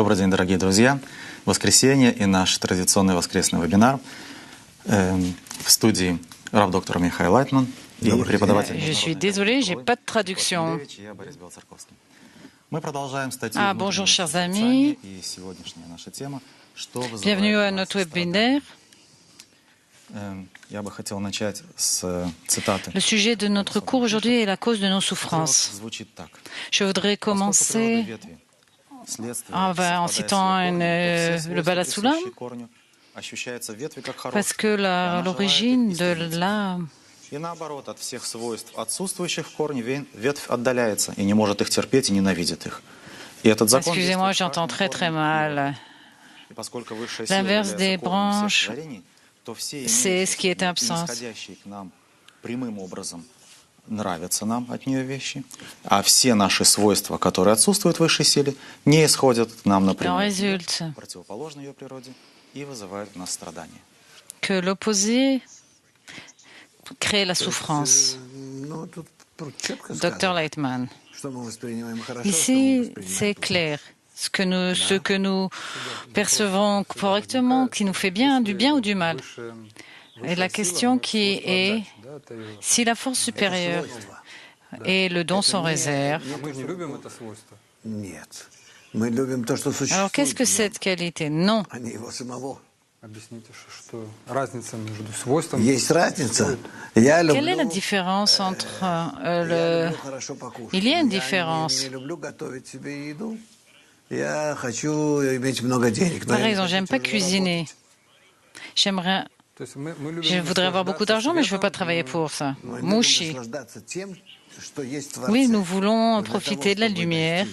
Добрый день, дорогие друзья. Воскресенье и наш традиционный воскресный вебинар. В студии рав-доктор Михаил Лайтман и преподаватель. Je suis désolé, j'ai pas de traduction. Мы продолжаем статью Bonjour, chers amis. и сегодняшняя наша тема «Что Bienvenue à вызывает notre вас страдания?». webinaire. Я бы хотел начать с цитаты. Le sujet de notre cours aujourd'hui est la cause de nos souffrances. Звучит так. Je voudrais commencer en citant le Balasula, parce que l'origine de l'arbre, И наоборот, от всех свойств отсутствующих в корне ветвь отдаляется и не может их терпеть и ненавидит их. И этот закон excusez-moi, j'entends très mal. L'inverse des branches, c'est ce qui est absence. Нисходящие к нам прямым образом нравятся нам от нее вещи, а все наши свойства, которые отсутствуют в высшей силе, не исходят к нам напрямую, противоположны ее природе и вызывают в нас страдания. Que l'opposé crée la souffrance. Dr. Lightman. Ici, c'est clair. Ce que nous percevons correctement, qui nous fait du bien ou du mal. Et la question qui est, si la force supérieure et le don sans réserve, alors qu'est-ce que cette qualité? Non. Quelle est la différence entre Il y a une différence. Par exemple, j'aime pas cuisiner. Je voudrais avoir beaucoup d'argent, mais je ne veux pas travailler pour ça. Mouchi. Oui, nous voulons profiter de la lumière,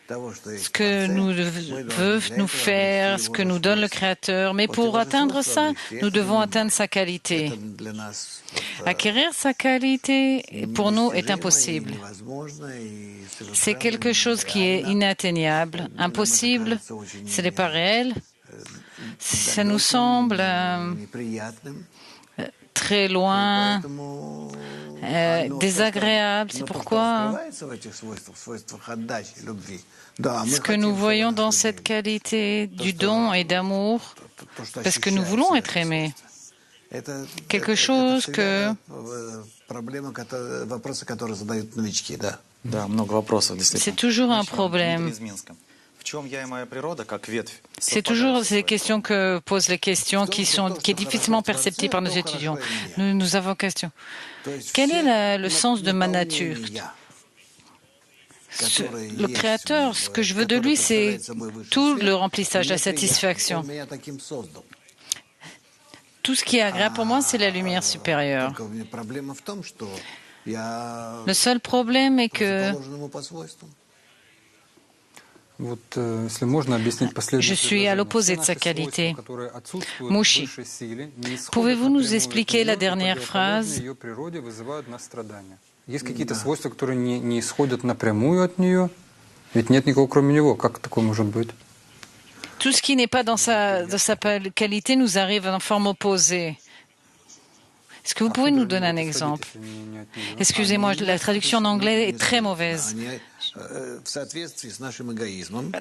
ce que nous veut nous faire, ce que nous donne le Créateur. Mais pour atteindre ça, nous devons atteindre sa qualité. Acquérir sa qualité, pour nous, est impossible. C'est quelque chose qui est inatteignable. Impossible, ce n'est pas réel. Ça nous semble très loin, désagréable. C'est pourquoi ce que nous voyons dans cette qualité du don et d'amour, parce que nous voulons être aimés, quelque chose que... C'est toujours un problème. C'est toujours ces questions que posent les questions qui est difficilement perceptible par nos étudiants. Nous avons question. Quel est le sens de ma nature? Le Créateur, ce que je veux de lui, c'est tout le remplissage, la satisfaction. Tout ce qui est agréable pour moi, c'est la lumière supérieure. Le seul problème est que je suis à l'opposé de sa qualité. Mouchi, pouvez-vous nous expliquer la dernière phrase? Есть какие-то свойства, которые не исходят напрямую от нее? Ведь нет никого, кроме него. Как такое может быть? Tout ce qui n'est pas dans sa qualité nous arrive en forme opposée. Est-ce que vous pouvez nous donner un exemple? Excusez-moi, la traduction en anglais est très mauvaise.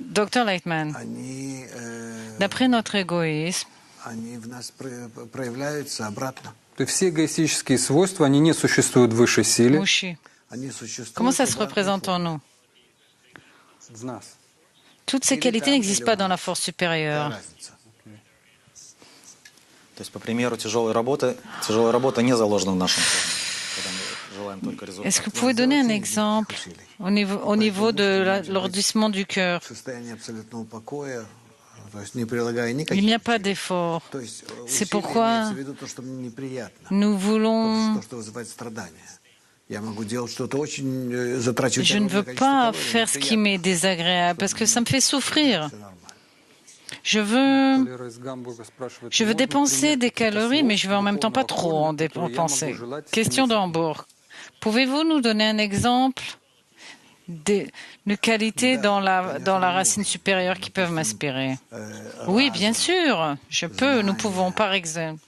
Dr. Lightman, d'après notre égoïsme, То есть все эгоистические свойства, они не существуют в высшей силе. Comment ça se représente en nous? Toutes ces qualités n'existent pas dans la force supérieure. То есть, по примеру, тяжелая работа не заложена в нашем corps. Est-ce que vous pouvez donner un exemple au niveau de l'ordissement du cœur? Il n'y a pas d'effort. C'est pourquoi nous voulons... Je ne veux pas faire ce qui m'est désagréable parce que ça me fait souffrir. Je veux dépenser des calories, mais je veux en même temps pas trop en dépenser. Question de Hambourg. Pouvez-vous nous donner un exemple de qualités dans la racine supérieure qui peuvent m'inspirer? Oui, bien sûr, je peux. Nous pouvons, par exemple,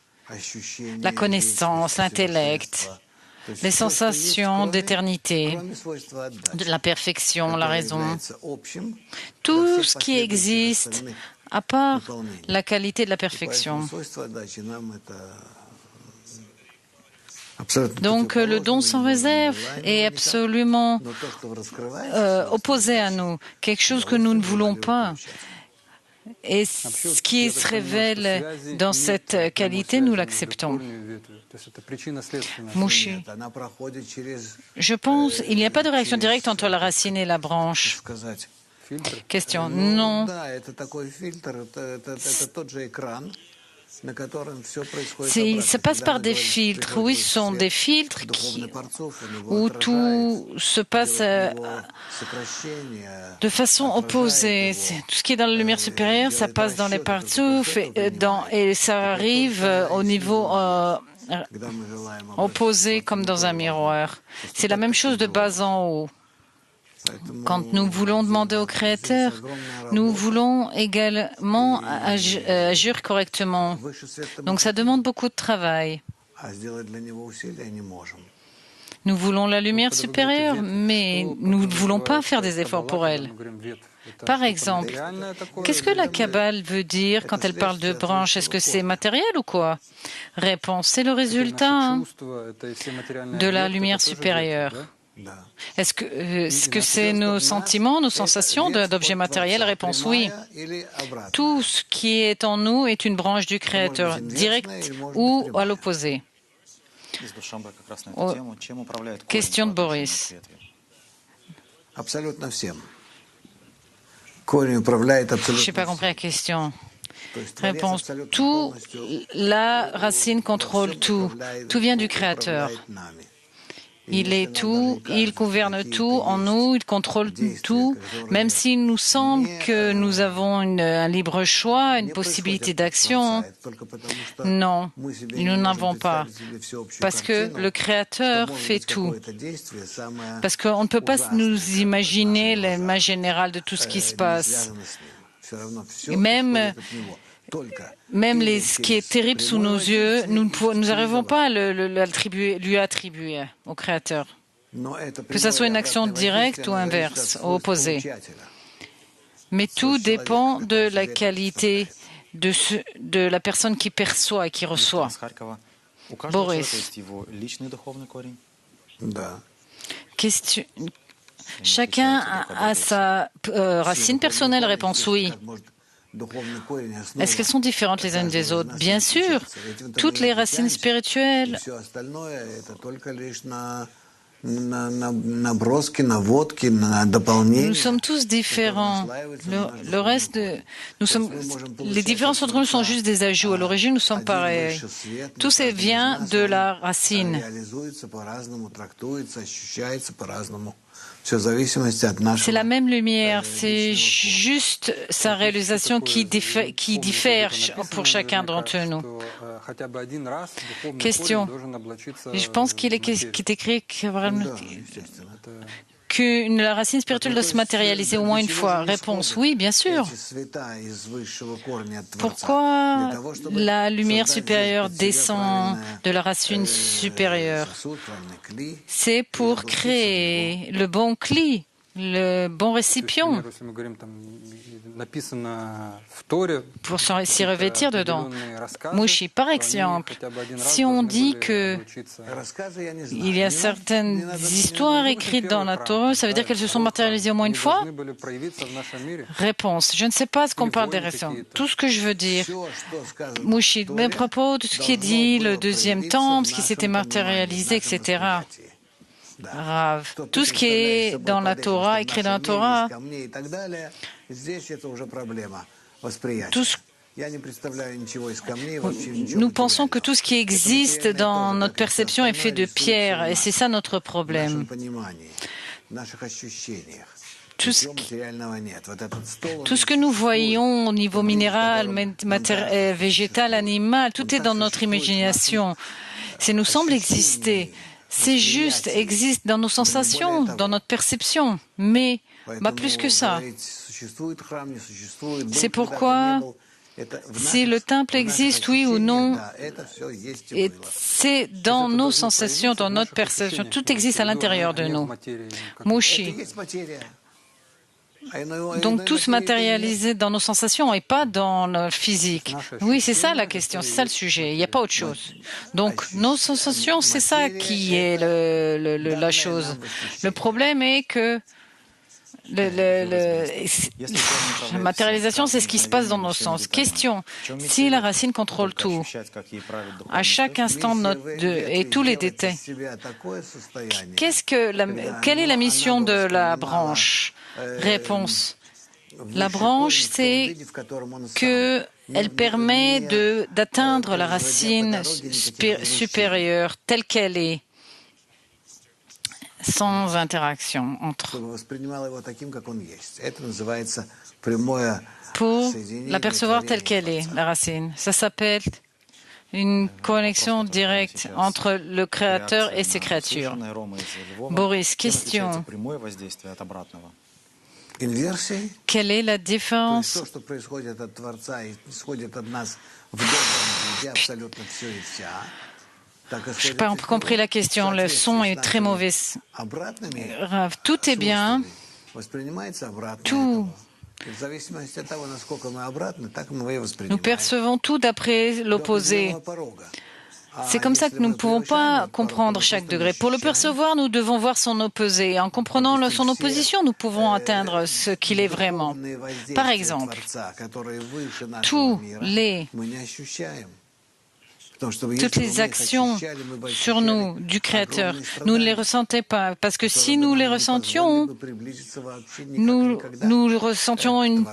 la connaissance, l'intellect, les sensations d'éternité, de la perfection, la raison, tout ce qui existe à part la qualité de la perfection. Donc le don sans réserve est absolument opposé à nous, quelque chose que nous ne voulons pas. Et ce qui se révèle dans cette qualité, nous l'acceptons. Mouchi, je pense qu'il n'y a pas de réaction directe entre la racine et la branche. Question, non. Ça passe par des filtres. Oui, ce sont des filtres où tout se passe de façon opposée. Tout ce qui est dans la lumière supérieure, ça passe dans les partsouf et ça arrive au niveau opposé comme dans un miroir. C'est la même chose de bas en haut. Quand nous voulons demander au Créateur, nous voulons également agir correctement. Donc ça demande beaucoup de travail. Nous voulons la lumière supérieure, mais nous ne voulons pas faire des efforts pour elle. Par exemple, qu'est-ce que la Kabbale veut dire quand elle parle de branche? Est-ce que c'est matériel ou quoi? Réponse, c'est le résultat de la lumière supérieure. Est-ce que c'est nos sentiments, nos sensations d'objets matériels? Réponse oui. Tout ce qui est en nous est une branche du Créateur, directe ou à l'opposé. Question de Boris. Je n'ai pas compris la question. Réponse, tout, la racine contrôle tout. Tout vient du Créateur. Il est tout, il gouverne tout en nous, il contrôle tout, même s'il nous semble que nous avons un libre choix, une possibilité d'action. Non, nous n'avons pas, parce que le Créateur fait tout. Parce qu'on ne peut pas nous imaginer l'image générale de tout ce qui se passe. Et même ce qui est terrible sous nos yeux, nous n'arrivons pas à lui attribuer au Créateur. Que ce soit une action directe ou inverse, opposée. Mais tout dépend de la qualité de la personne qui perçoit et qui reçoit. Boris. Question. Chacun a sa racine personnelle, réponse oui. Est-ce qu'elles sont différentes les unes des autres? Bien sûr, toutes les racines spirituelles. Nous sommes tous différents. Le reste, les différences entre nous sont juste des ajouts. À l'origine, nous sommes pareils. Tout ça vient de la racine. C'est la même lumière, c'est juste sa réalisation qui diffère pour chacun d'entre nous. Question. Je pense qu'il est écrit que la racine spirituelle doit se matérialiser au moins une fois. Réponse, oui, bien sûr. Pourquoi la lumière supérieure descend de la racine supérieure? C'est pour créer le bon cli, le bon récipient, pour s'y revêtir dedans. Mouchi, par exemple, si on dit que il y a certaines histoires écrites dans la Torah, ça veut dire qu'elles se sont matérialisées au moins une fois? Réponse, je ne sais pas ce qu'on parle des raisons. Tout ce que je veux dire, Mouchi, à propos de ce qui est dit, le deuxième temple, ce qui s'était matérialisé, etc. Rav. Tout ce qui est dans la Torah, écrit dans la Torah, nous pensons que tout ce qui existe dans notre perception est fait de pierre, et c'est ça notre problème. Tout ce que nous voyons au niveau minéral, végétal, animal, tout est dans notre imagination. Ça nous semble exister. C'est juste, existe dans nos sensations, dans notre perception, mais plus que ça. C'est pourquoi Si le temple existe, oui ou non, et c'est dans nos sensations, dans notre perception. Tout existe à l'intérieur de nous. Mushi. Donc tout se matérialise dans nos sensations et pas dans le physique. Oui, c'est ça la question, c'est ça le sujet, il n'y a pas autre chose. Donc nos sensations, c'est ça qui est la chose. Le problème est que la matérialisation, c'est ce qui se passe dans nos sens. Question, si la racine contrôle tout, à chaque instant et tous les détails, quelle est la mission de la branche? Réponse. La branche, c'est qu'elle permet d'atteindre la racine supérieure telle qu'elle est, sans interaction entre. Pour l'apercevoir telle qu'elle est, la racine. Ça s'appelle une connexion directe entre le Créateur et ses créatures. Boris, question. Quelle est la différence? Je n'ai pas compris la question. Le son est très mauvais. Tout est bien. Tout. Nous percevons tout d'après l'opposé. C'est comme ça que nous ne pouvons pas comprendre chaque degré. Pour le percevoir, nous devons voir son opposé. En comprenant son opposition, nous pouvons atteindre ce qu'il est vraiment. Par exemple, toutes les actions sur nous du Créateur, nous ne les ressentons pas. Parce que si nous les ressentions, nous ressentions une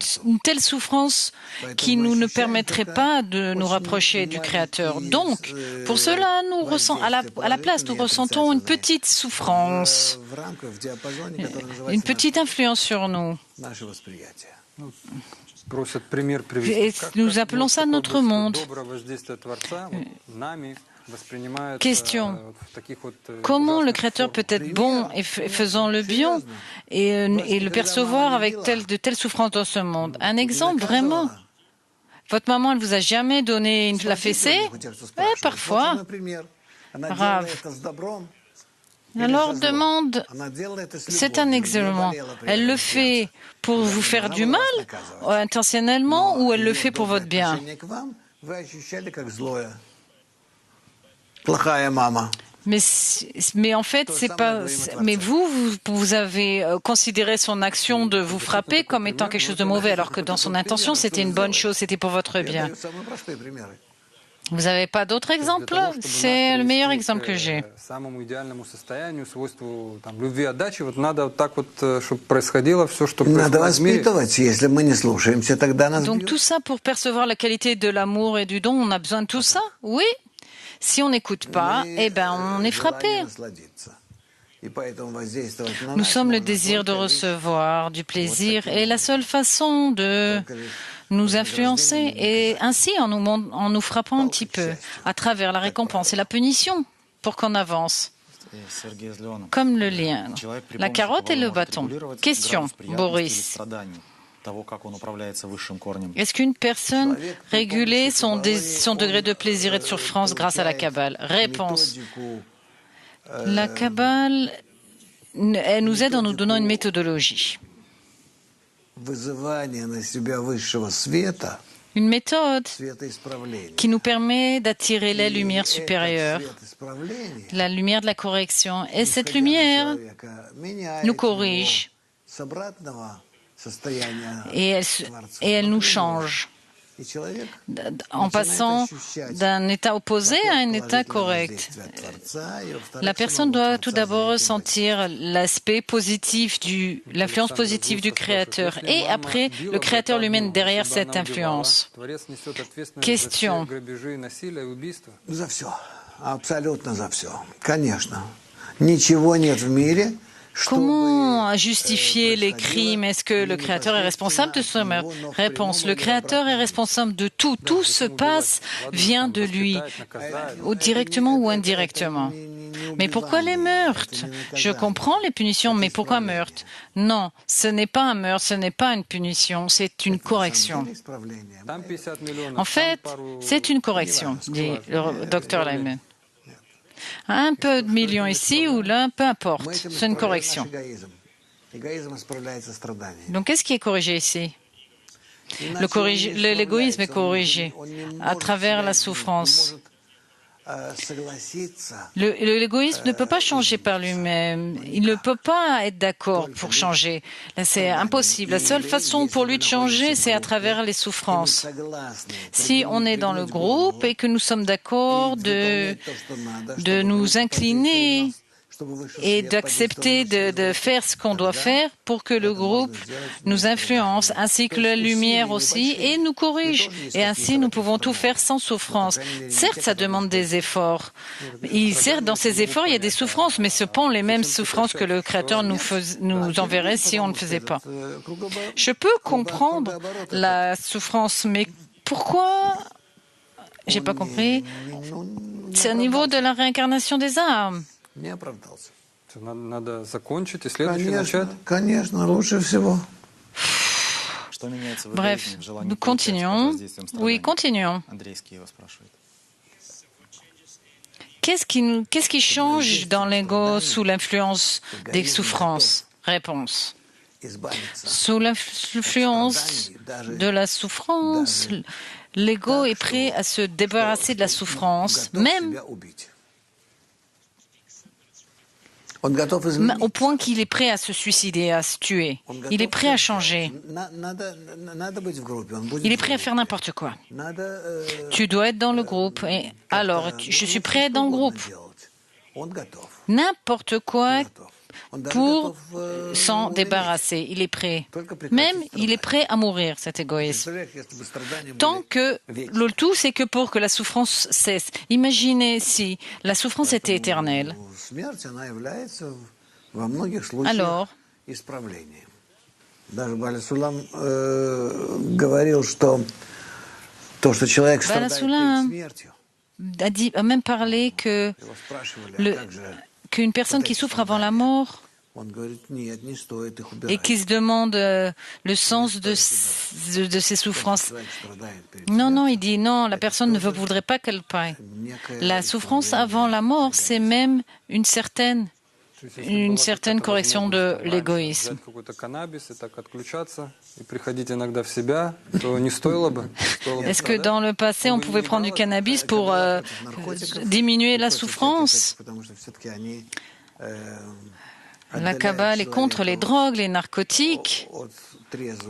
telle souffrance qui nous ne permettrait pas de nous rapprocher du Créateur. Donc, pour cela, à la place, nous ressentons une petite souffrance, une petite influence sur nous. Et nous appelons ça notre monde. Question. Comment le Créateur peut être bon et faisant le bien et le percevoir avec de telles souffrances dans ce monde? Un exemple, vraiment. Votre maman, elle vous a jamais donné la fessée? Parfois. Rav. Alors demande, c'est un exemple. Elle le fait pour vous faire du mal, intentionnellement, ou elle le fait pour votre bien? Mais en fait, c'est pas. Mais vous avez considéré son action de vous frapper comme étant quelque chose de mauvais, alors que dans son intention, c'était une bonne chose, c'était pour votre bien. Vous n'avez pas d'autres exemples? C'est le meilleur exemple que j'ai. Donc tout ça pour percevoir la qualité de l'amour et du don, on a besoin de tout ça? Oui. Si on n'écoute pas, on est frappé. Nous sommes le désir de recevoir du plaisir et la seule façon de nous influencer est ainsi en nous frappant un petit peu à travers la récompense et la punition pour qu'on avance. Comme le lien, la carotte et le bâton. Question, Boris. Est-ce qu'une personne régulait son degré de plaisir et de souffrance grâce à la Kabbale? Réponse. La Kabbale, elle nous aide en nous donnant une méthodologie. Une méthode qui nous permet d'attirer la lumière supérieure, la lumière de la correction. Et cette lumière nous corrige. Et elle nous change en passant d'un état opposé à un état correct. La personne doit tout d'abord ressentir l'aspect positif l'influence positive du Créateur et après le Créateur lui-même derrière cette influence. Question. Comment justifier les crimes? Est-ce que le Créateur est responsable de ce meurtre? Réponse, le Créateur est responsable de tout. Tout se passe, vient de lui, ou directement ou indirectement. Mais pourquoi les meurtres? Je comprends les punitions, mais pourquoi meurtre? Non, ce n'est pas un meurtre, ce n'est pas une punition, c'est une correction. En fait, c'est une correction, dit le docteur Lyman. Un peu de millions ici ou là, peu importe, c'est une correction. Donc, qu'est-ce qui est corrigé ici? L'égoïsme est corrigé à travers la souffrance. L'égoïsme ne peut pas changer par lui-même. Il ne peut pas être d'accord pour changer. C'est impossible. La seule façon pour lui de changer, c'est à travers les souffrances. Si on est dans le groupe et que nous sommes d'accord de nous incliner et d'accepter de faire ce qu'on doit faire pour que le groupe nous influence, ainsi que la lumière aussi, et nous corrige. Et ainsi, nous pouvons tout faire sans souffrance. Certes, ça demande des efforts. Certes, dans ces efforts, il y a des souffrances, mais ce sont les mêmes souffrances que le Créateur nous enverrait si on ne faisait pas. Je peux comprendre la souffrance, mais pourquoi? J'ai pas compris. C'est au niveau de la réincarnation des âmes. Надо закончить и следующий начать. Конечно, лучше всего. Bref, nous continuons. Oui, continuons. Qu'est-ce qui change dans l'ego sous l'influence des souffrances? Réponse. Sous l'influence de la souffrance, l'ego est prêt à se débarrasser de la souffrance, même au point qu'il est prêt à se suicider, à se tuer. Il est prêt à changer. Il est prêt à faire n'importe quoi. Tu dois être dans le groupe. Et alors, je suis prêt à être dans le groupe. N'importe quoi pour s'en débarrasser. Il est prêt. Même, il est prêt à mourir, cet égoïsme. Tant que le tout, c'est que pour que la souffrance cesse. Imaginez si la souffrance était éternelle. Alors, Bala Sulam a même parlé qu'une personne qui souffre avant la mort et qui se demande le sens de ses souffrances. Non, il dit non, la personne ne voudrait pas qu'elle paie. La souffrance avant la mort, c'est même une certaine correction de l'égoïsme. Est-ce que dans le passé, on pouvait prendre du cannabis pour diminuer la souffrance? La Kabbale est contre les drogues, les narcotiques,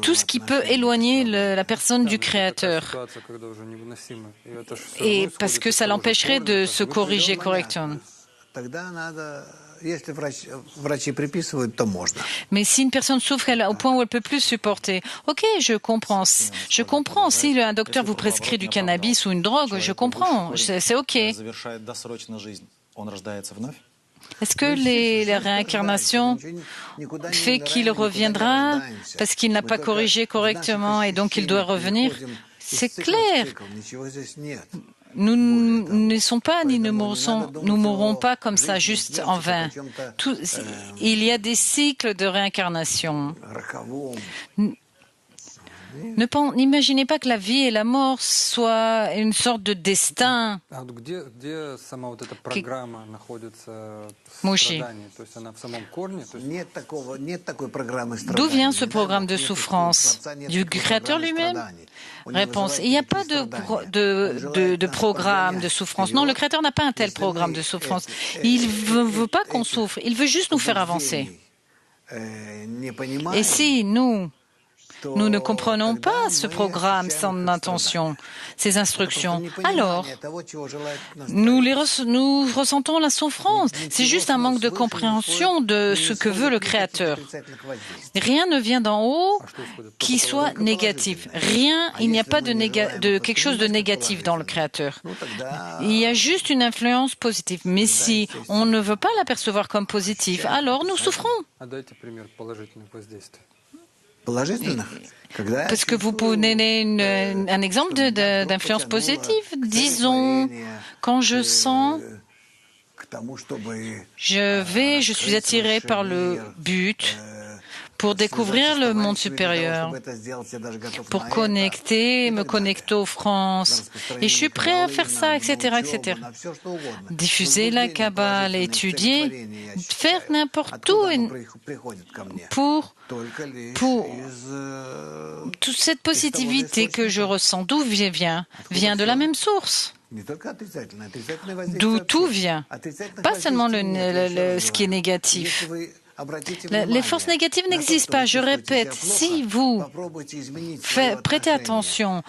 tout ce qui peut éloigner la personne du Créateur. Et parce que ça l'empêcherait de se corriger correctement. Mais si une personne souffre au point où elle ne peut plus supporter, ok, je comprends. Je comprends. Si un docteur vous prescrit du cannabis ou une drogue, je comprends. C'est ok. Est-ce que la réincarnation fait qu'il reviendra parce qu'il n'a pas corrigé correctement et donc il doit revenir? C'est clair. Nous ne sommes pas ni nous mourrons pas comme ça, juste en vain. Il y a des cycles de réincarnation. N'imaginez pas que la vie et la mort soient une sorte de destin. Mouchi. D'où vient ce programme de souffrance? Du Créateur lui-même? Réponse. Il n'y a pas de programme de souffrance. Non, le Créateur n'a pas un tel programme de souffrance. Il ne veut pas qu'on souffre. Il veut juste nous faire avancer. Et si nous Nous ne comprenons pas ce programme sans intention, ces instructions. Alors, nous ressentons la souffrance. C'est juste un manque de compréhension de ce que veut le Créateur. Rien ne vient d'en haut qui soit négatif. Rien, il n'y a pas de quelque chose de négatif dans le Créateur. Il y a juste une influence positive. Mais si on ne veut pas l'apercevoir comme positive, alors nous souffrons. Parce que vous pouvez donner un exemple d'influence positive. Disons, quand je sens, je suis attiré par le but pour découvrir le monde supérieur, pour me connecter aux France. Et je suis prêt à faire ça, etc., etc. Diffuser la Kabbale, étudier, faire n'importe où pour toute cette positivité que je ressens. D'où vient de la même source. D'où tout vient. Pas seulement ce qui est négatif. Les forces négatives n'existent pas. Je répète, si vous prêtez attention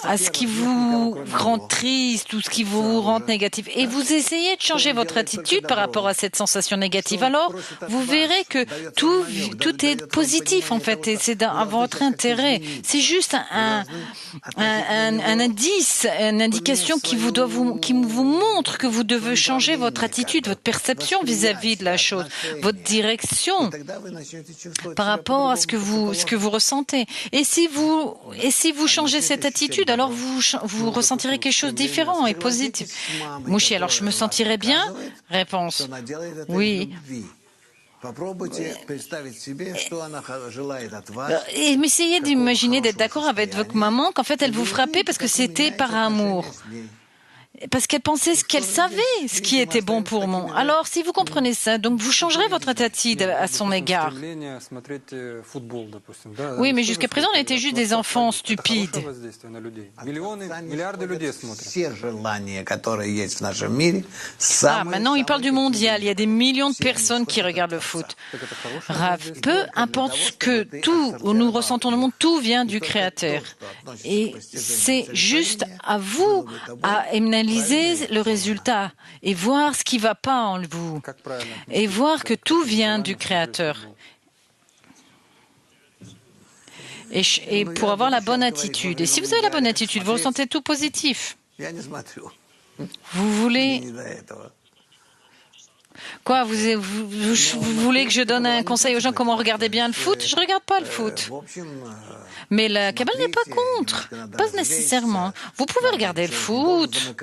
à ce qui vous rend triste ou ce qui vous rend négatif et vous essayez de changer votre attitude par rapport à cette sensation négative, alors vous verrez que tout est positif en fait et c'est à votre intérêt. C'est juste un indice, une indication qui vous montre que vous devez changer votre attitude, votre perception vis-à-vis de la chose, votre direction par rapport à ce que vous ressentez. Et si vous changez cette attitude, alors vous ressentirez quelque chose de différent et positif. Mouchi, alors je me sentirais bien? Réponse. Oui. Et essayez d'imaginer d'être d'accord avec votre maman qu'en fait elle vous frappait parce que c'était par amour. Parce qu'elle pensait qu'elle savait ce qui était bon pour moi. Alors, si vous comprenez ça, donc vous changerez votre attitude à son égard. Oui, mais jusqu'à présent, on était juste des enfants stupides. Maintenant, il parle du mondial. Il y a des millions de personnes qui regardent le foot. Peu importe ce que nous ressentons le monde, tout vient du Créateur. Et c'est juste à vous à analyser le résultat et voir ce qui ne va pas en vous et voir que tout vient du Créateur. Et pour avoir la bonne attitude. Et si vous avez la bonne attitude, vous ressentez tout positif. Vous voulez... Quoi, vous voulez que je donne un conseil aux gens comment regarder bien le foot? Je ne regarde pas le foot. Mais la Kabbale n'est pas contre, pas nécessairement. Vous pouvez regarder le foot.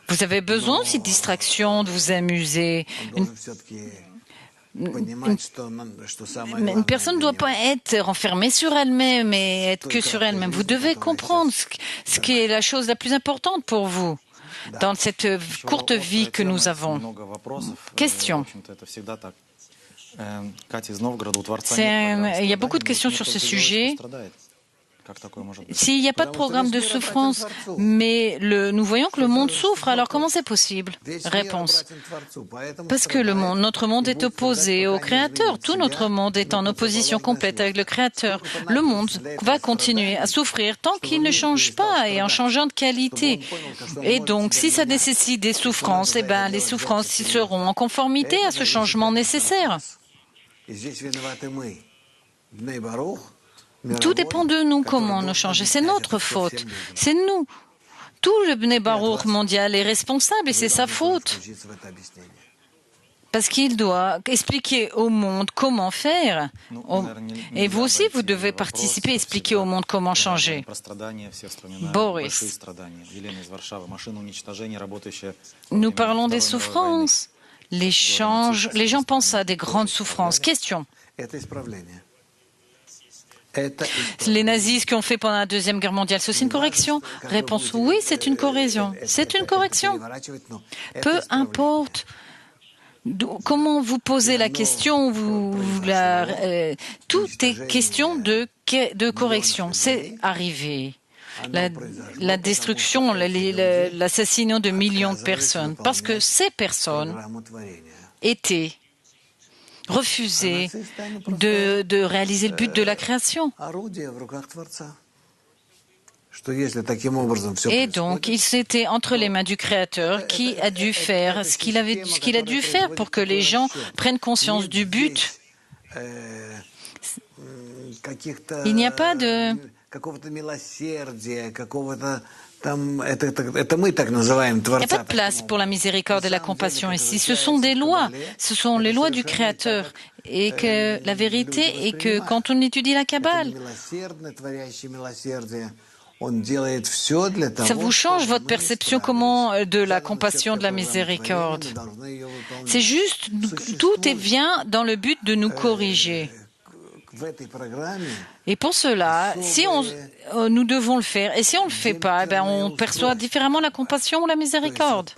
Vous avez besoin aussi de distraction, de vous amuser. Une personne ne doit pas être renfermée sur elle-même et être que sur elle-même. Vous devez comprendre ce qui est la chose la plus importante pour vous dans cette courte vie que nous avons. Question. Il y a beaucoup de questions sur ce sujet. S'il n'y a pas de programme de souffrance, mais nous voyons que le monde souffre, alors comment c'est possible? Réponse. Parce que notre monde est opposé au Créateur. Tout notre monde est en opposition complète avec le Créateur. Le monde va continuer à souffrir tant qu'il ne change pas et en changeant de qualité. Et donc, si ça nécessite des souffrances, les souffrances seront en conformité à ce changement nécessaire. Tout dépend de nous, comment nous changer. C'est notre faute. C'est nous. Tout le Bnei Baruch mondial est responsable et c'est sa faute. Parce qu'il doit expliquer au monde comment faire. Et vous aussi, vous devez participer, expliquer au monde comment changer. Boris. Nous parlons des souffrances. Les gens pensent à des grandes souffrances. Question. Les nazis, ce qu'ils ont fait pendant la Deuxième Guerre mondiale, c'est aussi une correction? Réponse, oui, c'est une correction. C'est une correction. Peu importe comment vous posez la question, tout est question de correction. C'est arrivé. La destruction, l'assassinat de millions de personnes. Parce que ces personnes étaient refusé de réaliser le but de la création. Et donc, il s'était entre les mains du Créateur qui a dû faire ce qu'il a dû faire pour que les gens prennent conscience du but. Il n'y a pas de... Il n'y a pas de place pour la miséricorde et la compassion ici. Ce sont des lois. Ce sont les lois du Créateur. Et que la vérité est que quand on étudie la Kabbale, ça vous change votre perception de la compassion, de la miséricorde. C'est juste, tout vient dans le but de nous corriger. Et pour cela, si nous devons le faire, et si on ne le fait pas, on perçoit différemment la compassion ou la miséricorde.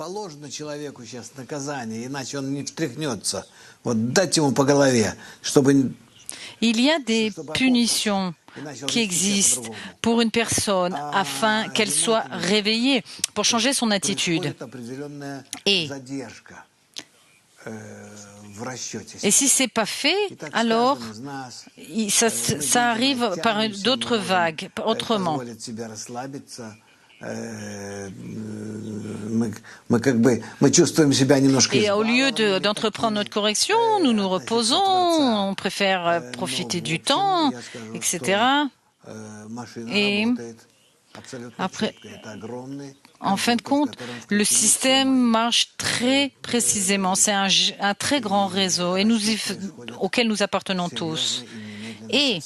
Il y a des punitions qui existent pour une personne afin qu'elle soit réveillée, pour changer son attitude. Et si ce n'est pas fait, alors ça arrive par d'autres vagues, autrement. Et au lieu d'entreprendre notre correction, nous nous reposons, on préfère profiter du temps, etc. Et après, en fin de compte, le système marche très précisément. C'est un très grand réseau auquel nous appartenons tous. Et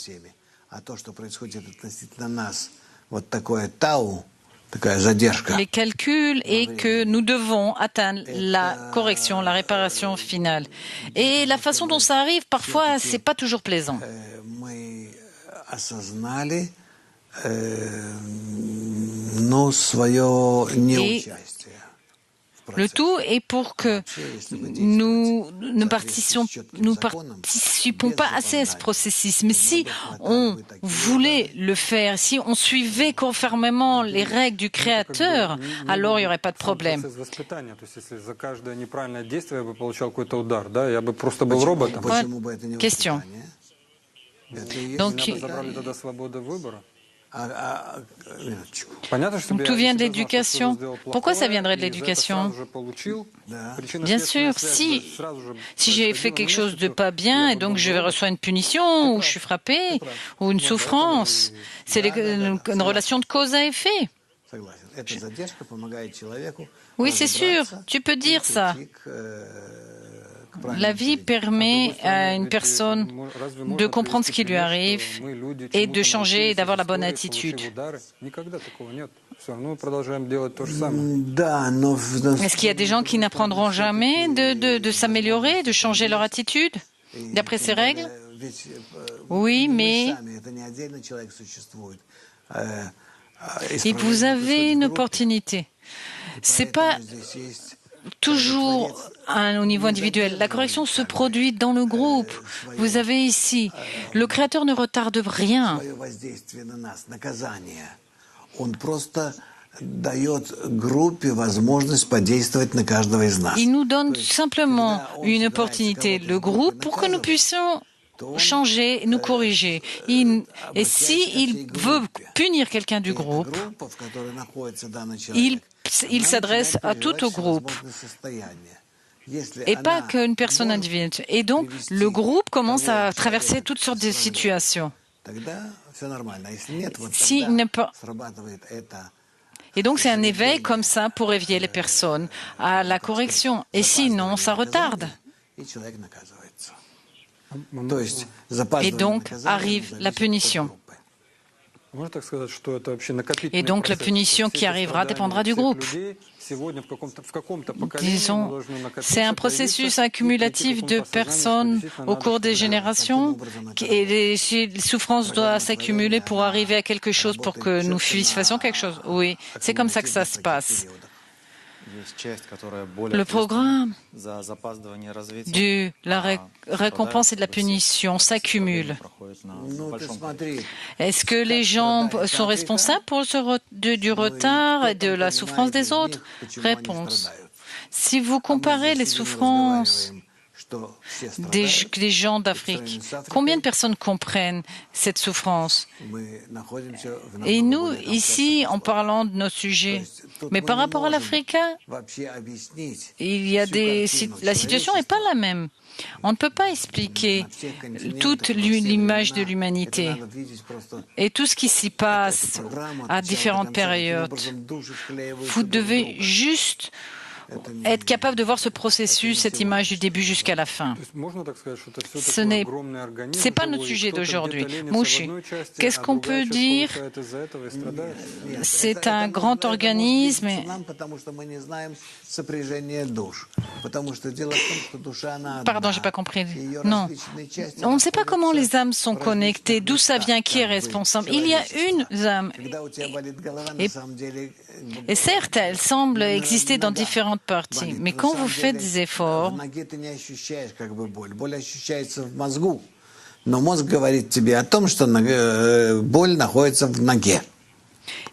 les calculs est que nous devons atteindre la correction, la réparation finale. Et la façon dont ça arrive, parfois, c'est pas toujours plaisant. Le tout est pour que nous ne participons pas assez à ce processus. Mais si on voulait le faire, si on suivait conformément les règles du Créateur, alors il n'y aurait pas de problème. Question. Donc, tout vient de l'éducation. Pourquoi ça viendrait de l'éducation? Bien sûr, si j'ai fait quelque chose de pas bien et donc je reçois une punition ou je suis frappé ou une souffrance, c'est une relation de cause à effet. Oui, c'est sûr, tu peux dire ça. La vie permet à une personne de comprendre ce qui lui arrive et de changer et d'avoir la bonne attitude. Est-ce qu'il y a des gens qui n'apprendront jamais de s'améliorer, de changer leur attitude d'après ces règles? Oui, mais vous avez une opportunité. C'est pas toujours au niveau individuel. La correction se produit dans le groupe. Vous avez ici, le Créateur ne retarde rien. Il nous donne simplement une opportunité, le groupe, pour que nous puissions changer, nous corriger. Et s'il veut punir quelqu'un du groupe, il s'adresse à tout au groupe et pas qu'une personne individuelle. Et donc, le groupe commence à traverser toutes sortes de situations. Et donc, c'est un éveil comme ça pour éveiller les personnes à la correction. Et sinon, ça retarde. Et donc, arrive la punition. Et donc, la punition qui arrivera dépendra du groupe. Disons, c'est un processus accumulatif de personnes au cours des générations et les souffrances doivent s'accumuler pour arriver à quelque chose, pour que nous fassions quelque chose. Oui, c'est comme ça que ça se passe. Le programme de la récompense et de la punition s'accumule. Est-ce que les gens sont responsables du retard et de la souffrance des autres? Réponse. Si vous comparez les souffrances des gens d'Afrique. Combien de personnes comprennent cette souffrance? Et nous, ici, en parlant de nos sujets, mais par rapport à l'Afrique, la situation n'est pas la même. On ne peut pas expliquer toute l'image de l'humanité et tout ce qui s'y passe à différentes périodes. Vous devez juste être capable de voir ce processus, cette image du début jusqu'à la fin. Ce n'est pas notre sujet d'aujourd'hui. Mouchi, qu'est-ce qu'on peut dire? C'est un grand organisme. Pardon, j'ai pas compris. Non. On ne sait pas comment les âmes sont connectées, d'où ça vient, qui est responsable. Il y a une âme. Et certes, elle semble exister dans différentes parties. Mais quand vous faites des efforts,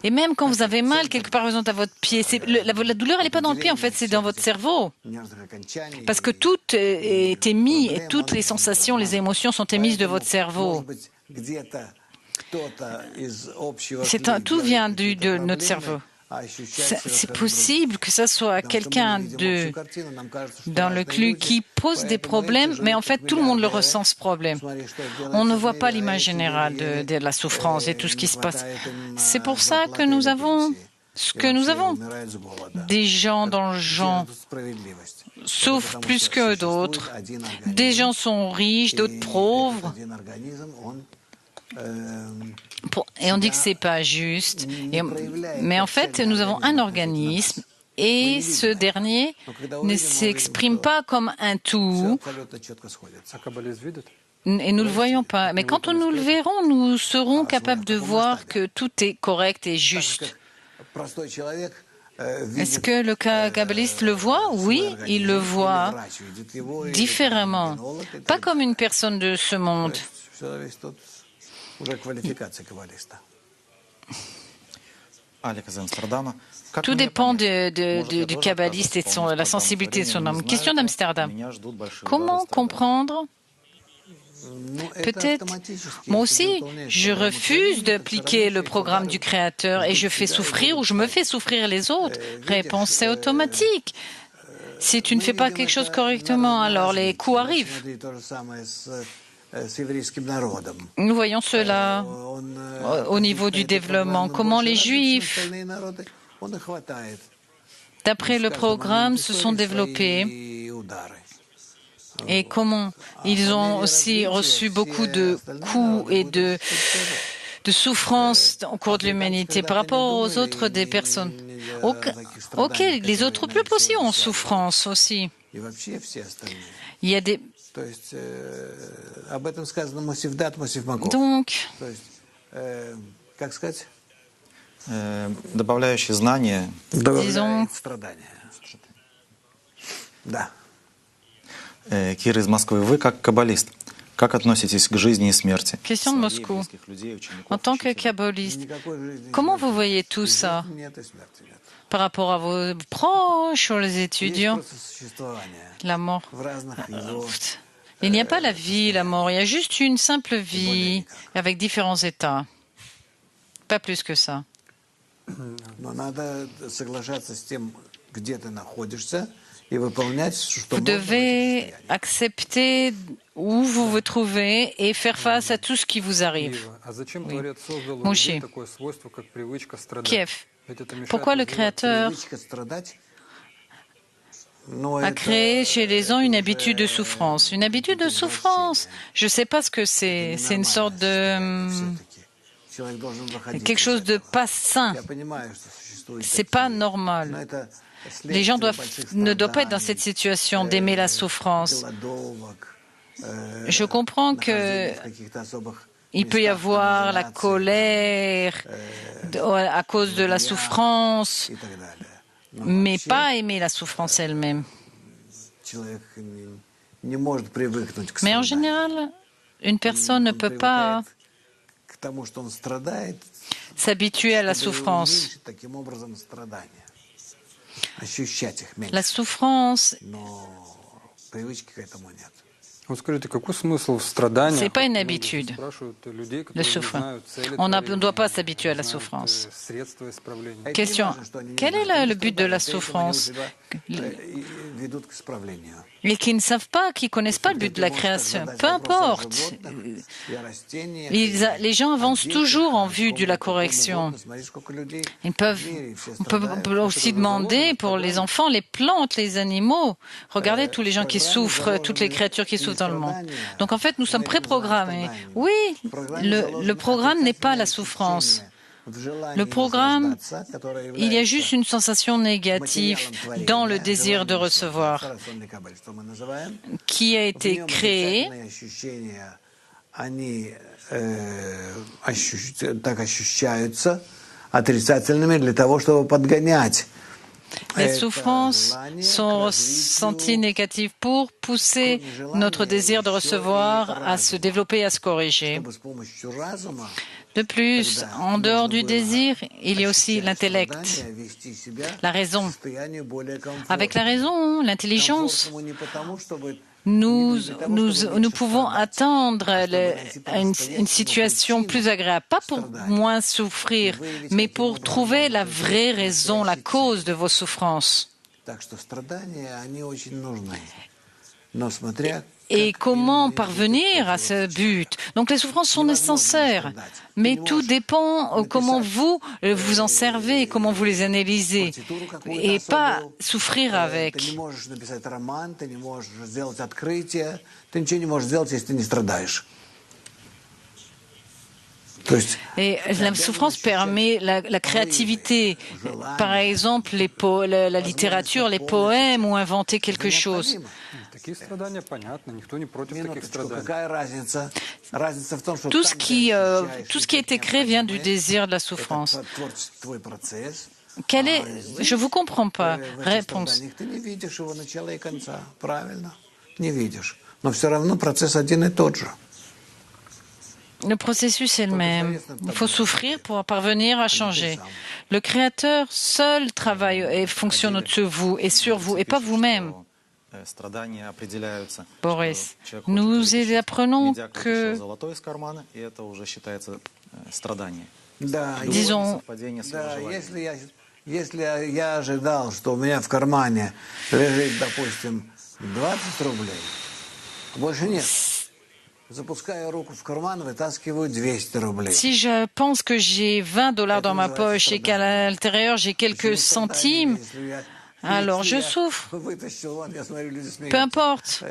et même quand vous avez mal quelque part, par exemple, à votre pied, la douleur, elle n'est pas dans le pied, en fait, c'est dans votre cerveau. Parce que tout est émis, et toutes les sensations, les émotions sont émises de votre cerveau. Tout vient de notre cerveau. C'est possible que ce soit quelqu'un dans le club qui pose des problèmes, mais en fait, tout le monde le ressent, ce problème. On ne voit pas l'image générale de la souffrance et tout ce qui se passe. C'est pour ça que nous avons ce que nous avons. Des gens dont le genre souffrent plus que d'autres. Des gens sont riches, d'autres pauvres. Et on dit que c'est pas juste. Mais en fait, nous avons un organisme et ce dernier ne s'exprime pas comme un tout. Et nous ne le voyons pas. Mais quand nous le verrons, nous serons capables de voir que tout est correct et juste. Est-ce que le kabbaliste le voit? Oui, il le voit différemment. Pas comme une personne de ce monde. Tout dépend du kabbaliste et de la sensibilité de son âme. Question d'Amsterdam. Comment comprendre? Peut-être. Moi aussi, je refuse d'appliquer le programme du Créateur et je fais souffrir ou je me fais souffrir les autres. Réponse, c'est automatique. Si tu ne fais pas quelque chose correctement, alors les coups arrivent. Nous voyons cela au niveau du développement. Comment les Juifs, d'après le programme, se sont développés et comment ils ont aussi reçu beaucoup de coups et de souffrances au cours de l'humanité par rapport aux autres des personnes. Ok, les autres peuples aussi ont souffrance aussi. Il y a des... Donc, добавляющий знания, disons, Кир из Москвы, вы как каббалист, как относитесь к жизни и смерти? question de Moscou. En tant que kabbaliste, comment vous voyez tout ça par rapport à vos proches ou les étudiants? La mort. Il n'y a pas la vie, la mort. Il y a juste une simple vie avec différents états. Pas plus que ça. Vous devez accepter où vous vous trouvez et faire face à tout ce qui vous arrive. Oui. Mouchi, Kiev, pourquoi le Créateur a créé chez les gens une habitude de souffrance? Une habitude de souffrance, je ne sais pas ce que c'est. C'est une sorte de... quelque chose de pas sain. C'est pas normal. Les gens ne doivent pas être dans cette situation d'aimer la souffrance. Je comprends que il peut y avoir la colère à cause de la souffrance, mais pas aimer la souffrance elle-même. Mais en général, une personne ne peut pas s'habituer à la souffrance. La souffrance Вот скажите, какой смысл в страдании? Ce n'est pas une habitude de souffrir. On ne doit pas s'habituer à la souffrance. Question, quel est le but de la souffrance? Et qui ne savent pas, qui ne connaissent pas le but de la création. Peu importe. Les gens avancent toujours en vue de la correction. On peut aussi demander pour les enfants, les plantes, les animaux. Regardez tous les gens qui souffrent, toutes les créatures qui souffrent dans le monde. Donc en fait, nous sommes préprogrammés. Oui, le programme n'est pas la souffrance. Le programme, il y a juste une sensation négative dans le désir de recevoir qui a été créé Les souffrances sont ressenties négatives pour pousser notre désir de recevoir à se développer et à se corriger. De plus, en dehors du désir, il y a aussi l'intellect, la raison. Avec la raison, l'intelligence, nous pouvons atteindre une situation plus agréable, pas pour moins souffrir, mais pour trouver la vraie raison, la cause de vos souffrances. Et comment parvenir à ce but? Donc les souffrances sont nécessaires, mais tout dépend comment vous en servez, comment vous les analysez, et pas souffrir avec. Et la souffrance permet la créativité, par exemple la littérature, les poèmes ou inventer quelque chose. Tout ce qui a été créé vient du désir de la souffrance. Je ne vous comprends pas. Réponse. Le processus est le même. Il faut souffrir pour parvenir à changer. Le Créateur seul travaille et fonctionne au-dessus de vous et sur vous, et pas vous-même. Boris, nous apprenons que, disons, если я ожидал, что у меня в кармане лежит, допустим, 20 рублей, больше нет. Запускаю руку в карман, вытаскиваю 200 рублей. Si je pense que j'ai $20 dans ma poche et qu'à l'intérieur j'ai quelques centimes, alors je souffre. Peu importe.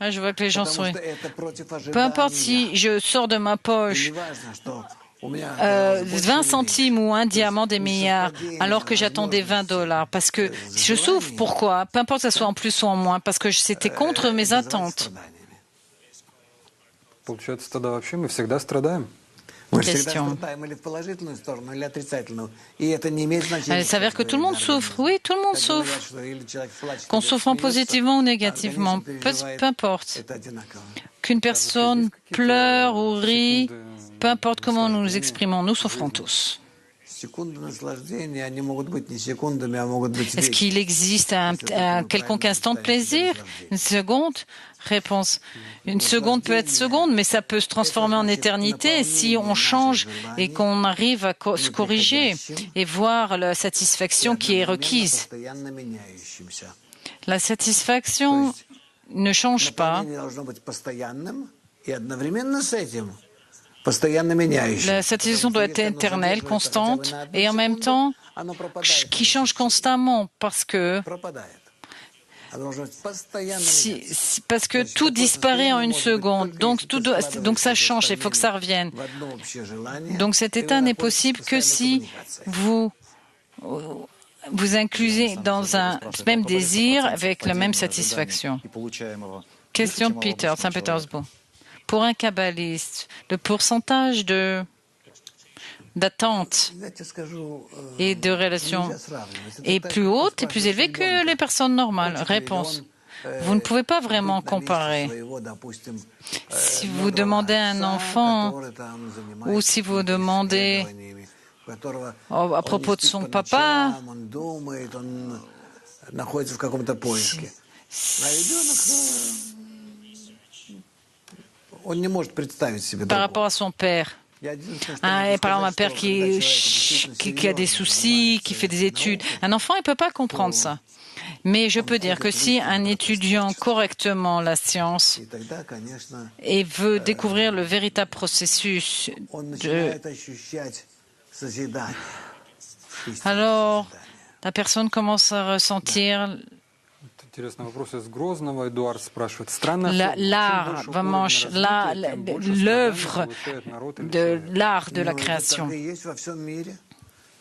Je vois que les gens sourient. Peu importe si je sors de ma poche 20 centimes ou un diamant des milliards, alors que j'attendais $20. Parce que je souffre. Pourquoi? Peu importe que ce soit en plus ou en moins, parce que c'était contre mes attentes. Получается, тогда вообще мы всегда страдаем. Question. Il s'avère que tout le monde souffre. Oui, tout le monde souffre. Qu'on souffre positivement ou négativement, peu importe. Qu'une personne pleure ou rit, peu importe comment nous nous exprimons, nous souffrons tous. Est-ce qu'il existe un quelconque instant de plaisir? Une seconde? Réponse. Une seconde peut être seconde, mais ça peut se transformer en éternité si on change et qu'on arrive à se corriger et voir la satisfaction qui est requise. La satisfaction ne change pas. La satisfaction doit être éternelle, constante, et en même temps, qui change constamment parce que tout disparaît en une seconde. Donc ça change, il faut que ça revienne. Donc cet état n'est possible que si vous inclusez dans un même désir avec la même satisfaction. Question de Peter, Saint-Pétersbourg. Pour un kabbaliste, le pourcentage d'attente et de relation est plus haute et plus élevé que les personnes normales. Réponse. Vous ne pouvez pas vraiment comparer. Si vous demandez à un enfant ou si vous demandez à propos de son papa, находится в каком-то поиске. А ребенок, он не может представить себе par rapport другого. à son père. Я единственное, что Ah, могу et par exemple, un сказать, père что когда qui a des soucis, qui fait des études. Un enfant, il ne peut pas comprendre ça. Mais je peux dire que si un étudiant correctement la science и тогда, конечно, et veut découvrir le véritable processus, он начинает ощущать созидание. истинное alors созидание. la personne commence à ressentir Интересный вопрос из Грозного. Эдуард спрашивает. Странная форма. Чем l'art, больше vraiment, уровень развития, тем больше страданий l'œuvre получает народ или de человек. l'art de la Но это création. так и есть во всем мире.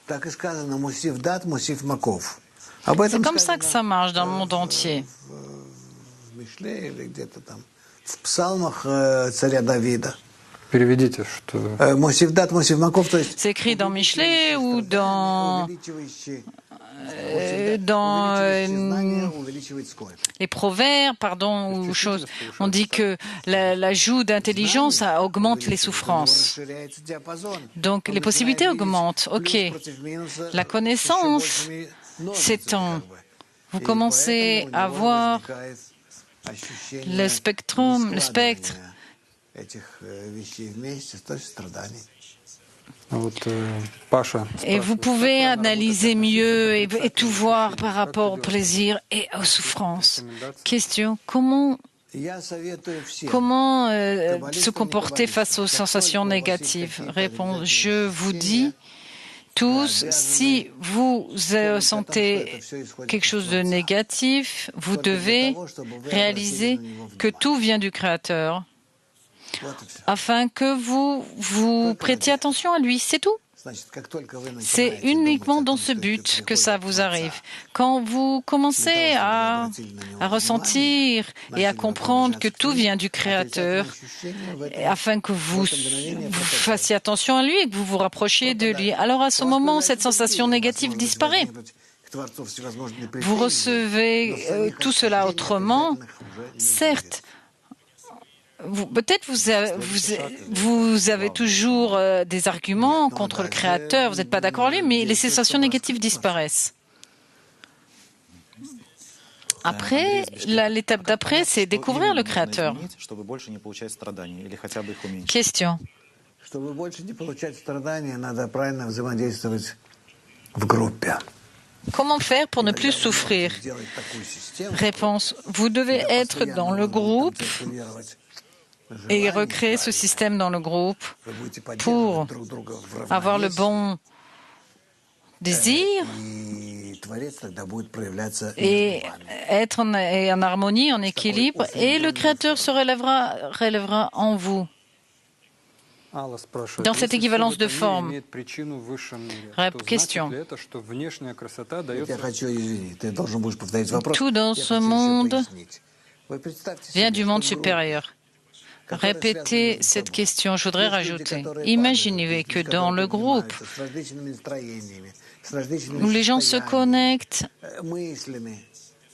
Так и сказано, Мусив дат, Мусив маков. Об этом C'est comme ça que ça сказано marche dans le monde entier. в Мишле или где-то там, в псалмах царя Давида. Переведите, что... Мусив дат, Мусив маков, то есть C'est écrit dans Michelet ou dans увеличивающие dans знания, увеличивает скорбь. les proverbes, pardon, ou choses. On dit que l'ajout d'intelligence ça augmente les souffrances. Расширяется диапазон. Donc les possibilités augmentent. Ok. La connaissance s'étend. Vous commencez à voir le spectre. Этих вещей вместе, то есть страданий. Вот Паша Et vous pouvez analyser mieux et tout voir par rapport au plaisir et aux souffrances. Question, comment Я советую всем. Comment se comporter face aux sensations négatives? Réponse, je vous dis tous, si vous sentez quelque chose de négatif, vous devez réaliser que tout vient du Créateur Вот и всё. afin que vous prêtiez attention à lui, c'est tout. Значит, как только вы C'est начинаете uniquement думать о dans том, ce что это but que ça приходит vous от arrive. Отца, Quand vous commencez à ressentir et à comprendre que tout vient du Créateur, afin que vous fassiez attention à lui et que vous vous rapprochiez de lui, alors à ce moment, cette sensation négative disparaît. Vous recevez tout cela autrement, certes. Peut-être vous avez toujours des arguments contre le Créateur, vous n'êtes pas d'accord avec lui, mais les sensations négatives disparaissent. Après, l'étape d'après, c'est découvrir le Créateur. Question. Чтобы больше не получать страдания, надо правильно взаимодействовать в группе. Comment faire pour ne plus souffrir? Сделать такую систему, Réponse. Vous devez être dans le groupe et recréer ce système dans le groupe вы будете pour поддерживать друг друга в avoir le равновесии, bon désir и Творец тогда будет проявляться et между вами. être en harmonie, en équilibre, et le Créateur se relèvera en vous. Алла спрашивает. Dans cette Если équivalence всё в de этом forme. мире имеет причину в высшем мире, Rép- то question. значит ли это, что внешняя красота Я дается... хочу, извини, ты должен будешь повторить вопрос. Tout dans Я ce хочу еще monde пояснить. Вы представьте vient себе, du что monde в группе, supérieur. которая Répétez связана между cette собой, question. Je voudrais есть люди, rajouter. которые Imaginez падают, que есть dans которые le groupe поднимаются с различными настроениями, с различными où les gens se состояниями, connectent, мыслями,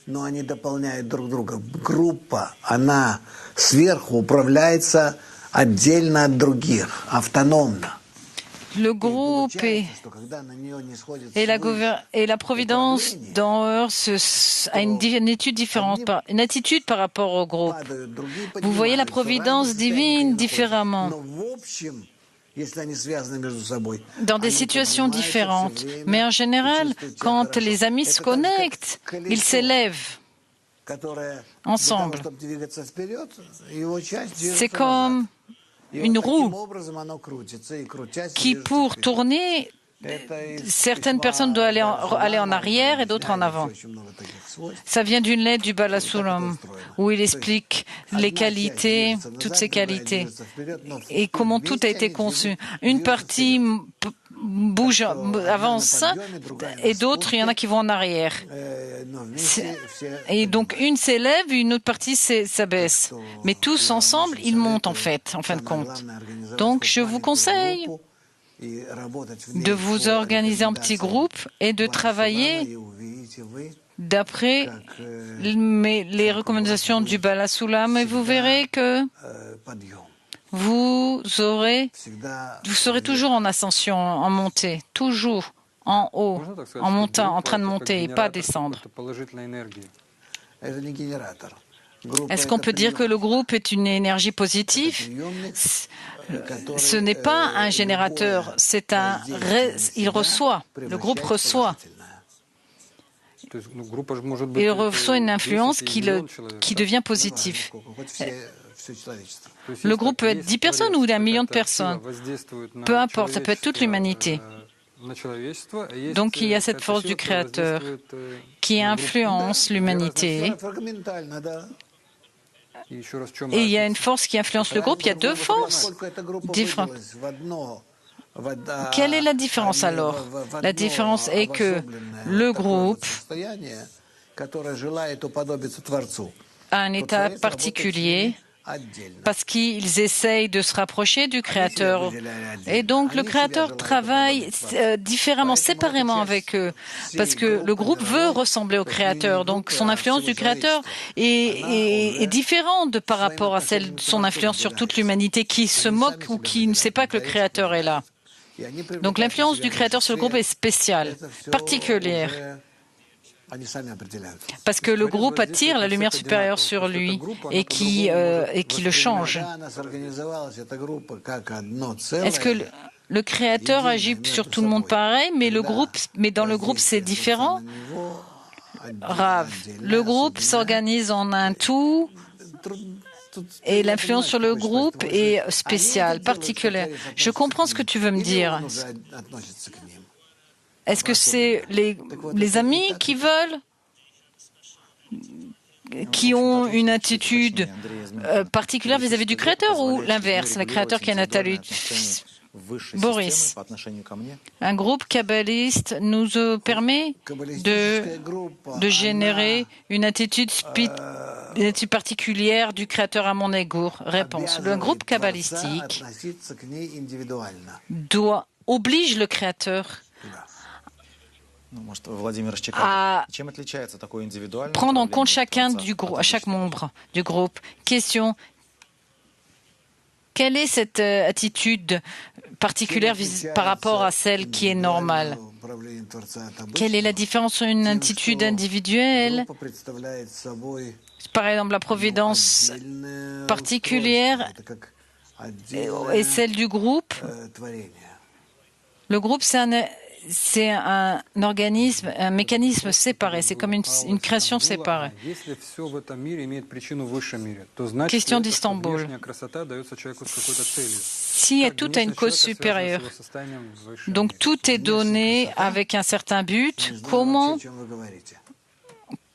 но они дополняют друг друга. Группа, она сверху управляется отдельно от других, автономно. le И groupe получается, что когда на нее не сходит et la providence d'en haut a une étude différente, une attitude par rapport au groupe. падают другие, Vous voyez la поднимаются, в providence разных состояниях divine они différemment, находятся. Но в общем, если они связаны между собой, dans des они situations поднимаются différentes. всё время Mais en и général, чувствуют себя quand хорошо. les amis Это se так же, как connectent, колесо, ils s'élèvent. которое ensemble. для того, чтобы двигаться вперед, его часть C'est движется comme назад. И une вот таким roue образом оно крутится и крутясь qui, движется pour вперед. tourner, Это из certaines письма personnes doivent aller en Бала arrière et d'autres en объясняется avant. очень много таких свойств. Ça vient d'une lettre du Balasulam où il explique les qualités, toutes ces qualités, et comment tout a été conçu. Une partie bouge, avance, et d'autres, il y en a qui vont en arrière. Но вместе все Et donc, une s'élève, une autre partie s'abaisse. Mais tous ensemble, ils montent en fait, en fin de compte. Donc, je vous conseille de vous organiser en petits groupes et de travailler d'après les recommandations du Balasulam, et vous verrez que vous serez toujours en ascension, en montée, toujours. en haut, en montant, en train de monter et pas descendre. Est-ce qu'on peut dire que le groupe est une énergie positive? Ce n'est pas un générateur, il reçoit, le groupe reçoit. Il reçoit une influence qui devient positive. Le groupe peut être 10 personnes ou 1 million de personnes. Peu importe, ça peut être toute l'humanité. Donc il y a cette force du Créateur qui influence l'humanité. Et il y a une force qui influence le groupe. Il y a 2 forces différentes. Quelle est la différence alors? La différence est que le groupe a un état particulier parce qu'ils essayent de se rapprocher du Créateur. Et donc le Créateur travaille différemment, séparément avec eux, parce que le groupe veut ressembler au Créateur. Donc son influence du Créateur est différente par rapport à son influence sur toute l'humanité qui se moque ou qui ne sait pas que le Créateur est là. Donc l'influence du Créateur sur le groupe est spéciale, particulière. Parce que le groupe attire la lumière supérieure sur lui et qui le change. Est-ce que le Créateur agit sur tout le monde pareil, mais dans le groupe c'est différent? Rav, le groupe s'organise en un tout et l'influence sur le groupe est spéciale, particulière. Je comprends ce que tu veux me dire. Est-ce que c'est les amis qui veulent, qui ont une attitude particulière vis-à-vis du Créateur ou l'inverse, le Créateur qui a une attitude? Boris, un groupe kabbaliste nous permet de générer une attitude particulière du Créateur à mon égard. Réponse. Le groupe kabbalistique oblige le Créateur à prendre en compte chaque membre du groupe. Question. Quelle est cette attitude particulière par rapport à celle qui est normale? Quelle est la différence entre une attitude individuelle, par exemple la providence particulière, et celle du groupe? Le groupe, c'est un organisme, un mécanisme séparé, c'est comme une création séparée. Question d'Istanbul. Si tout a une cause supérieure, donc tout est donné avec un certain but,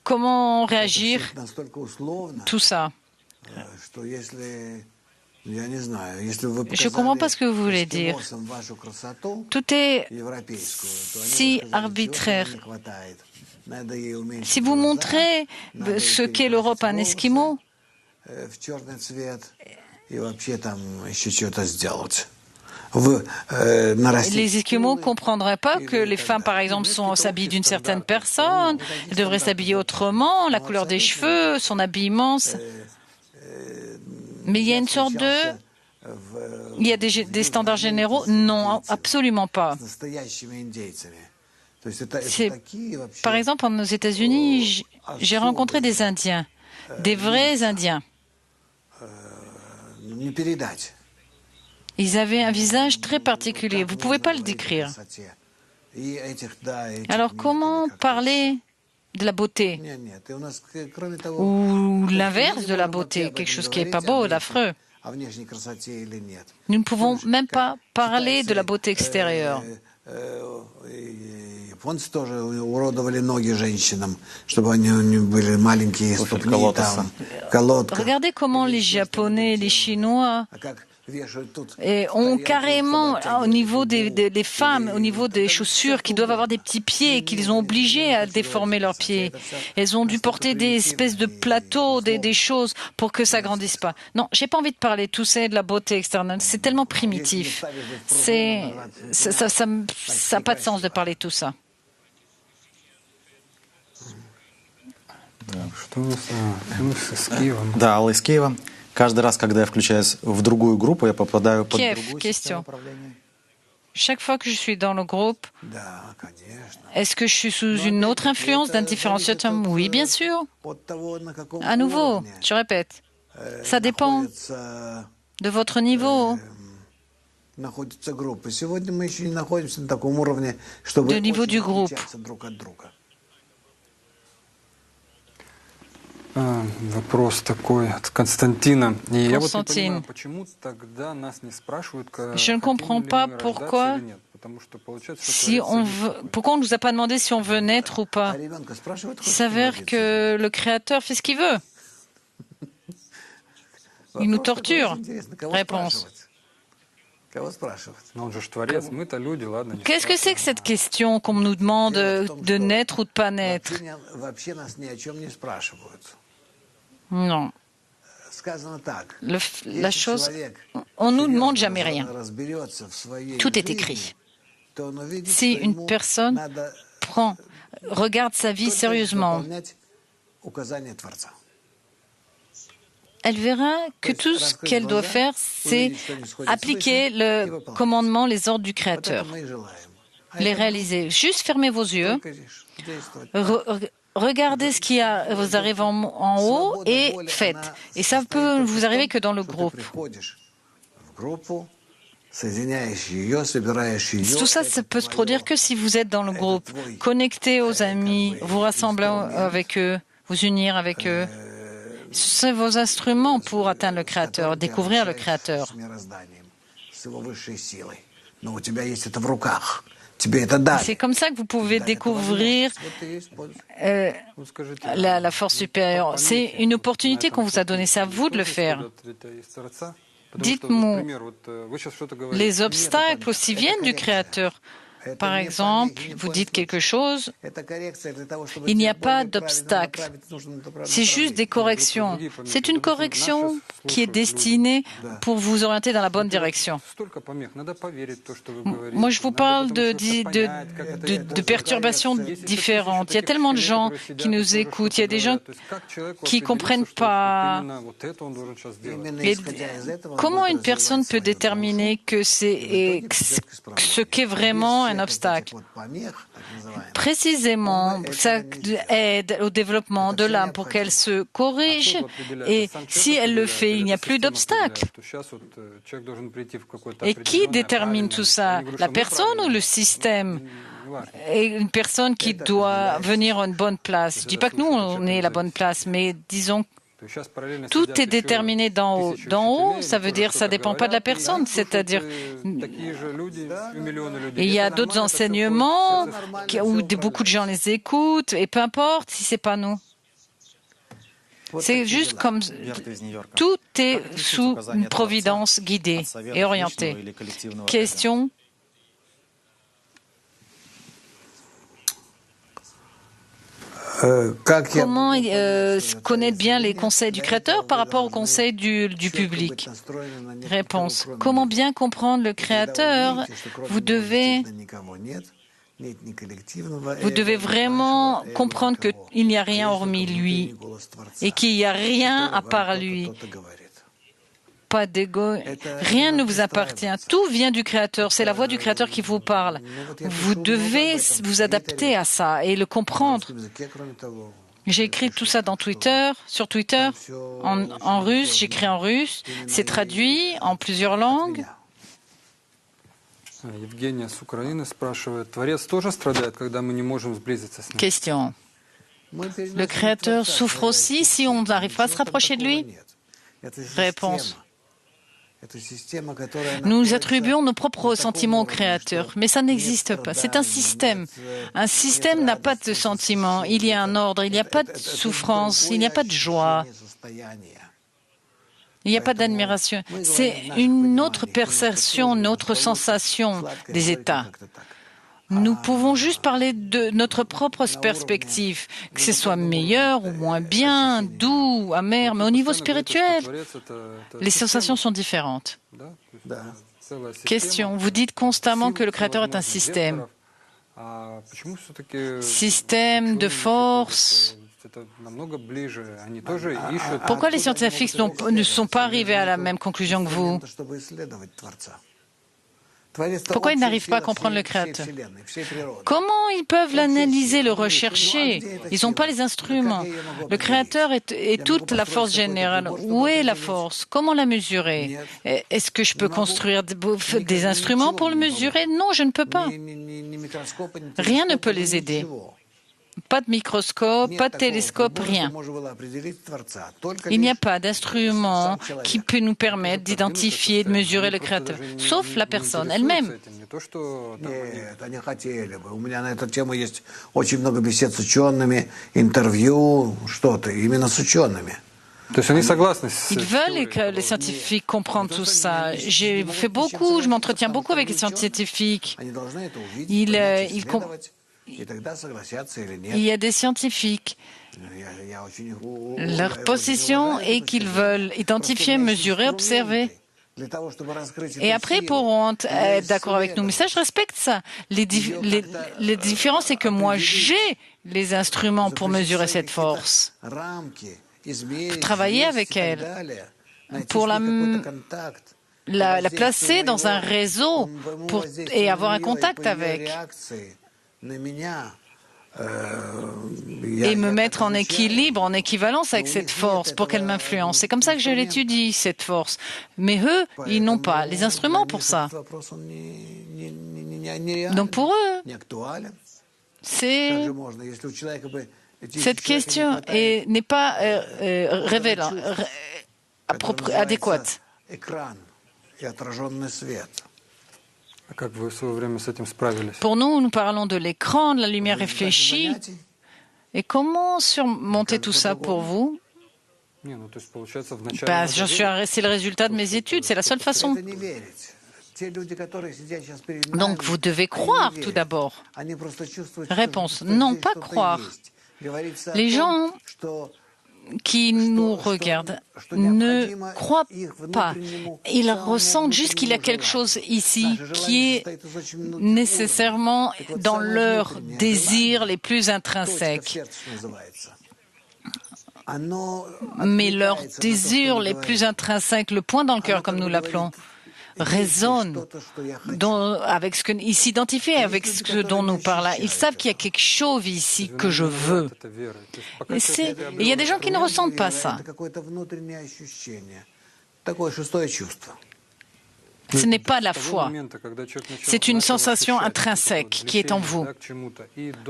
comment réagir tout ça? Je ne comprends pas ce que vous voulez dire. Tout est si arbitraire. Si vous montrez ce qu'est l'Europe à un Esquimau, les Esquimaux ne comprendraient pas que les femmes, par exemple, s'habillent d'une certaine personne, elles devraient s'habiller autrement, la couleur des cheveux, son habillement. Mais il y a une sorte il y a des standards généraux? Non, absolument pas. Par exemple, aux États-Unis, j'ai rencontré des Indiens, des vrais Indiens. Ils avaient un visage très particulier. Vous ne pouvez pas le décrire. Alors, comment parler de la beauté? Ou l'inverse de la beauté, quelque chose qui n'est pas beau, d'affreux. Nous ne pouvons même pas parler de la beauté extérieure. Regardez comment les Japonais, les Chinois ont carrément, au niveau des femmes, au niveau des chaussures, qui doivent avoir des petits pieds, qu'ils ont obligés à déformer leurs pieds. Elles ont dû porter des espèces de plateaux, des choses pour que ça grandisse pas. Non, j'ai pas envie de parler de tout ça, de la beauté externe. C'est tellement primitif. Ça n'a pas de sens de parler de tout ça. Да, Алла из Киева. Каждый раз, когда я включаюсь в другую группу, я попадаю под другую систему управления. Chaque fois que je suis dans le groupe, est-ce que je suis sous une autre influence d'un différenciateur? Oui, bien sûr. À nouveau, je répète, ça dépend de votre niveau. De niveau du groupe. Вопрос такой от Константина. И я вот не Constantine. понимаю, почему тогда нас не спрашивают, Je ne comprends pas pourquoi, pourquoi on ne nous a pas demandé si on veut naître ou pas. Il s'avère que le Créateur fait ce qu'il veut. Il nous torture. Réponse. Qu'est-ce que c'est que cette question qu'on nous demande de naître ou de pas naître? Non. La chose, on ne nous demande jamais rien. Tout est écrit. Si une personne regarde sa vie sérieusement, elle verra que tout ce qu'elle doit faire, c'est appliquer le commandement, les ordres du Créateur, les réaliser. Juste fermez vos yeux, regardez ce qui vous arrive en haut et faites. Et ça peut vous arriver que dans le groupe. Tout ça, ça peut se produire que si vous êtes dans le groupe, connecté aux amis, vous rassembler avec eux, vous unir avec eux. C'est vos instruments pour atteindre le Créateur, découvrir le Créateur. C'est comme ça que vous pouvez découvrir la force supérieure. C'est une opportunité qu'on vous a donnée, c'est à vous de le faire. Dites-moi, les obstacles aussi viennent du Créateur. Par exemple, vous dites quelque chose, il n'y a pas d'obstacle. C'est juste des corrections. C'est une correction qui est destinée pour vous orienter dans la bonne direction. Moi, je vous parle de perturbations différentes. Il y a tellement de gens qui nous écoutent. Il y a des gens qui ne comprennent pas. Et comment une personne peut déterminer que c'est ce qu'est vraiment un obstacle? Précisément, ça aide au développement de l'âme pour qu'elle se corrige. Et si elle le fait, il n'y a plus d'obstacle. Et qui détermine tout ça? La personne ou le système? Et une personne qui doit venir à une bonne place. Je ne dis pas que nous, on est la bonne place, mais disons tout est déterminé d'en haut. D'en haut, ça veut dire que ça ne dépend pas de la personne. C'est-à-dire, il y a d'autres enseignements où beaucoup de gens les écoutent, et peu importe si ce n'est pas nous. C'est juste comme tout est sous une providence guidée et orientée. Question? Comment connaître bien les conseils du Créateur par rapport aux conseils du public? Réponse. Comment bien comprendre le Créateur? Vous devez vraiment comprendre qu'il n'y a rien hormis lui et qu'il n'y a rien à part lui. Pas d'ego, rien ne vous appartient. Tout vient du Créateur. C'est la voix du Créateur qui vous parle. Vous devez vous adapter à ça et le comprendre. J'ai écrit tout ça dans Twitter, sur Twitter, en russe. J'écris en russe. C'est traduit en plusieurs langues. Question. Le Créateur souffre aussi si on n'arrive pas à se rapprocher de lui? Réponse. Nous attribuons nos propres sentiments au Créateur, mais ça n'existe pas. C'est un système. Un système n'a pas de sentiments. Il y a un ordre, il n'y a pas de souffrance, il n'y a pas de joie. Il n'y a pas d'admiration. C'est une autre perception, une autre sensation des états. Nous pouvons juste parler de notre propre perspective, que ce soit meilleur ou moins bien, doux, amer, mais au niveau spirituel, les sensations sont différentes. Question. Vous dites constamment que le Créateur est un système. Système de force. Pourquoi les scientifiques ne sont pas arrivés à la même conclusion que vous? Pourquoi ils n'arrivent pas à comprendre le Créateur? Comment ils peuvent l'analyser, le rechercher? Ils n'ont pas les instruments. Le Créateur est toute la force générale. Où est la force? Comment la mesurer? Est-ce que je peux construire des instruments pour le mesurer? Non, je ne peux pas. Rien ne peut les aider. Pas de microscope, pas de télescope, rien. Il n'y a pas d'instrument qui peut nous permettre d'identifier, de mesurer le Créateur, sauf la personne elle-même. У меня на эту тему есть очень много бесед с учеными, интервью, что-то, именно с учеными. Ils veulent que les scientifiques comprennent tout ça. Je m'entretiens beaucoup avec les scientifiques. Il y a des scientifiques. Leur position est qu'ils veulent identifier, mesurer, observer. Et après, ils pourront être d'accord avec nous. Mais ça, je respecte ça. Les différences, c'est que moi, j'ai les instruments pour mesurer cette force, pour travailler avec elle, pour la placer dans un réseau et avoir un contact avec. Et me mettre en équilibre, en équivalence avec cette force pour qu'elle m'influence. C'est comme ça que je l'étudie, cette force. Mais eux, ils n'ont pas les instruments pour ça. Donc pour eux, cette question n'est pas adéquate. Pour nous, nous parlons de l'écran, de la lumière réfléchie. Et comment surmonter tout ça pour vous? C'est le résultat de mes études, c'est la seule façon. Donc vous devez croire tout d'abord. Réponse, non, pas croire. Les gens qui nous regardent ne croient pas. Ils ressentent juste qu'il y a quelque chose ici qui est nécessairement dans leurs désirs les plus intrinsèques. Mais leurs désirs les plus intrinsèques, le point dans le cœur comme nous l'appelons, résonnent avec ce qu'ils s'identifient avec ce dont nous parlons. Ils savent qu'il y a quelque chose ici que je veux. Et il y a des gens qui ne ressentent pas ça. Ce n'est pas la foi. C'est une sensation intrinsèque qui est en vous.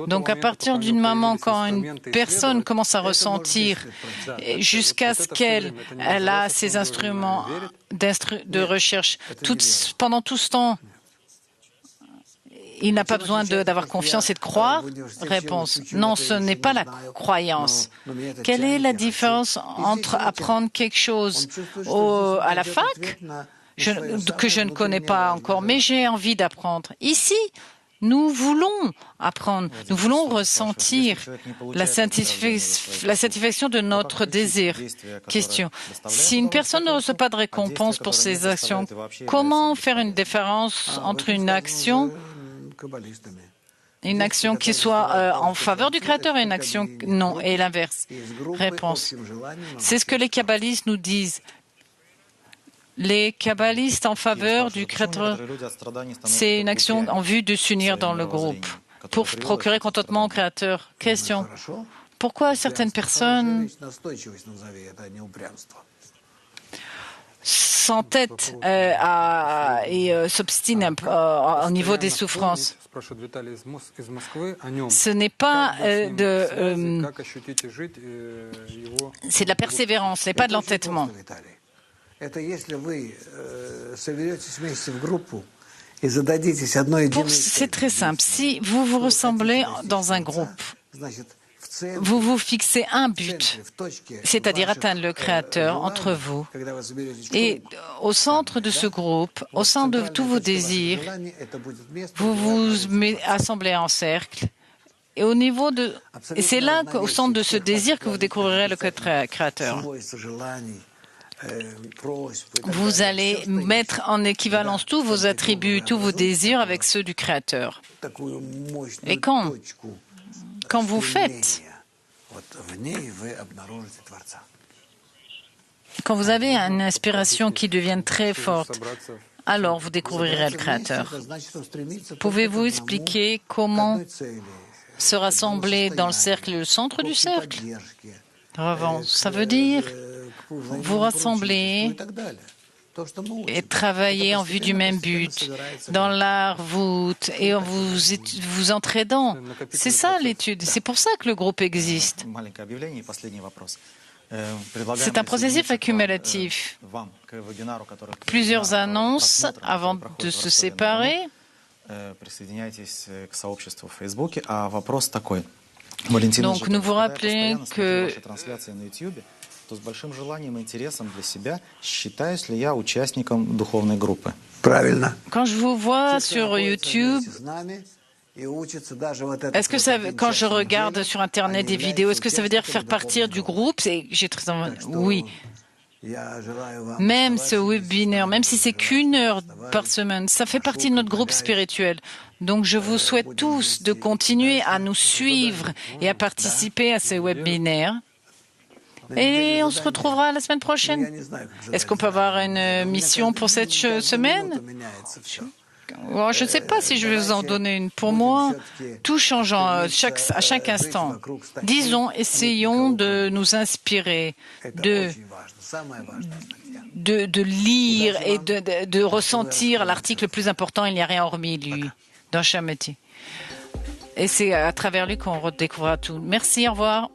Donc à partir du moment quand une personne commence à ressentir, jusqu'à ce qu'elle a ses instruments de recherche, pendant tout ce temps, il n'a pas besoin d'avoir confiance et de croire? Réponse, non, ce n'est pas la croyance. Quelle est la différence entre apprendre quelque chose à la fac que je ne connais pas encore, mais j'ai envie d'apprendre? Ici, nous voulons apprendre, nous voulons ressentir la satisfaction de notre désir. Question. Si une personne ne reçoit pas de récompense pour ses actions, comment faire une différence entre une action qui soit en faveur du Créateur et une action non, et l'inverse? Réponse. C'est ce que les kabbalistes nous disent. Les kabbalistes en faveur du Créateur, c'est une action en vue de s'unir dans le groupe pour procurer contentement au Créateur. Question. Pourquoi certaines personnes s'entêtent et s'obstinent au niveau des souffrances? Ce n'est pas c'est de la persévérance, ce n'est pas de l'entêtement. C'est très simple. Si vous vous ressemblez dans un groupe, vous vous fixez un but, c'est-à-dire atteindre le Créateur entre vous. Et au centre de ce groupe, au centre de tous vos désirs, vous vous assemblez en cercle. Et c'est là, au centre de ce désir, que vous découvrirez le Créateur. Vous allez mettre en équivalence tous vos attributs, tous vos désirs avec ceux du Créateur. Et quand vous faites, quand vous avez une inspiration qui devient très forte, alors vous découvrirez le Créateur. Pouvez-vous expliquer comment se rassembler dans le cercle et le centre du cercle? Ça veut dire vous rassembler et travailler en vue du même but, dans l'art voûte et en vous entraidant. C'est ça l'étude, c'est pour ça que le groupe existe. C'est un processus accumulatif. Plusieurs annonces avant de se séparer. Donc, nous vous rappelons que то с большим желанием и интересом для себя считаюсь ли я участником духовной группы. Правильно. Quand je vous vois sur YouTube, est-ce que ça, quand je regarde sur Internet des vidéos, est-ce que ça veut dire faire partie du groupe? J'ai très envie. Oui. Même ce webinaire, même si c'est qu'1 heure par semaine, ça fait partie de notre groupe spirituel. Donc, je vous souhaite tous de continuer à nous suivre et à participer à ces webinaires. Et on se retrouvera la semaine prochaine. Est-ce qu'on peut avoir une mission pour cette semaine? Je ne sais pas si je vais vous en donner une. Pour moi, tout change à chaque instant. Disons, essayons de nous inspirer, de lire et de ressentir l'article le plus important, il n'y a rien hormis lui, dans chaque métier. Et c'est à travers lui qu'on redécouvrira tout. Merci, au revoir.